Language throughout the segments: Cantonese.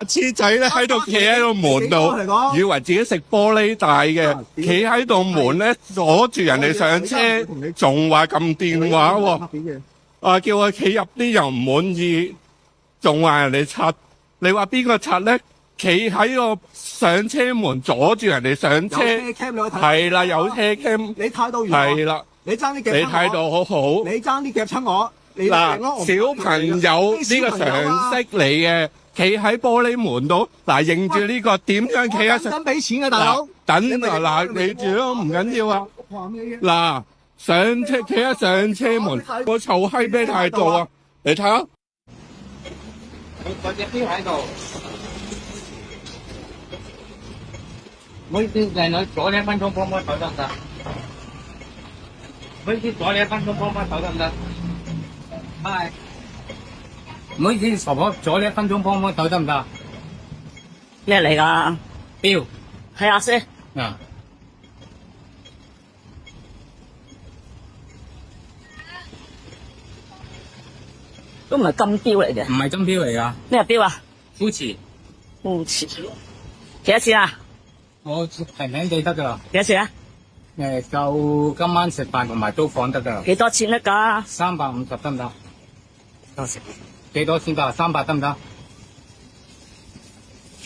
黐仔咧喺度企喺度門度，以為自己食玻璃大嘅，企喺度門咧阻住人哋上車，仲話撳電話喎。叫佢企入啲又唔滿意，仲話人哋拆。你話邊個拆咧？企喺個上車門阻住人哋上車，係啦，有車 cam， 你態度係啦，你爭啲夾親我，你態度好好，你爭啲夾親我。嗱，小朋友呢個常識嚟嘅，企喺玻璃門度，嗱，認住呢個點樣企喺上？等俾錢嘅大佬，等嗱，你住咯，唔緊要啊。嗱，上車企喺上車門，我臭閪咩態度啊？你睇下，我隻錶喺度。唔好意思，靚女，阻你1分鐘幫幫手得唔得？唔好意思，阻你1分鐘幫幫手得唔得？係。唔好意思，婆婆，阻你1分鐘幫幫手得唔得？咩嚟㗎？錶。係阿姐。啊。都唔係金錶嚟嘅。唔係金錶嚟㗎。咩錶啊？Gucci。Gucci。幾多錢啊？我平平地得㗎啦。幾多錢啊？夠今晚食飯同埋租房得㗎。幾多錢得㗎？350得唔得？多謝。幾多錢得？300得唔得？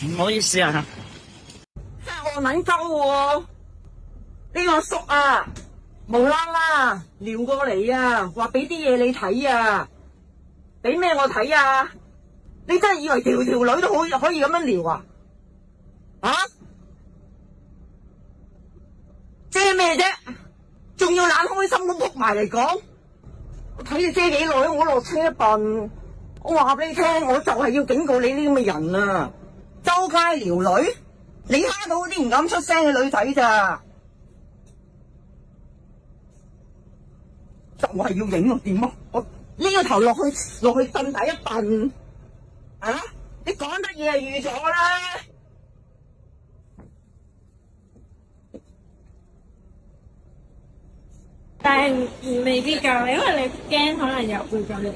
唔好意思啊。我撚鳩喎，呢個叔啊，無啦啦撩過嚟啊，話俾啲嘢你睇啊，俾咩我睇啊？你真係以為條女都可以咁樣撩啊？啊？遮咩啫？仲要懶開心咁撲埋嚟講，我睇你遮幾耐，我落車笨。我話俾你聽，我就係要警告你呢啲咁嘅人啊！周街撩女，你蝦到啲唔敢出聲嘅女仔咋？就係要影啊？點啊？我呢個頭落去凳底一笨啊！你講得嘢係預咗啦。但係未必夠，因為你驚可能又會咁樣。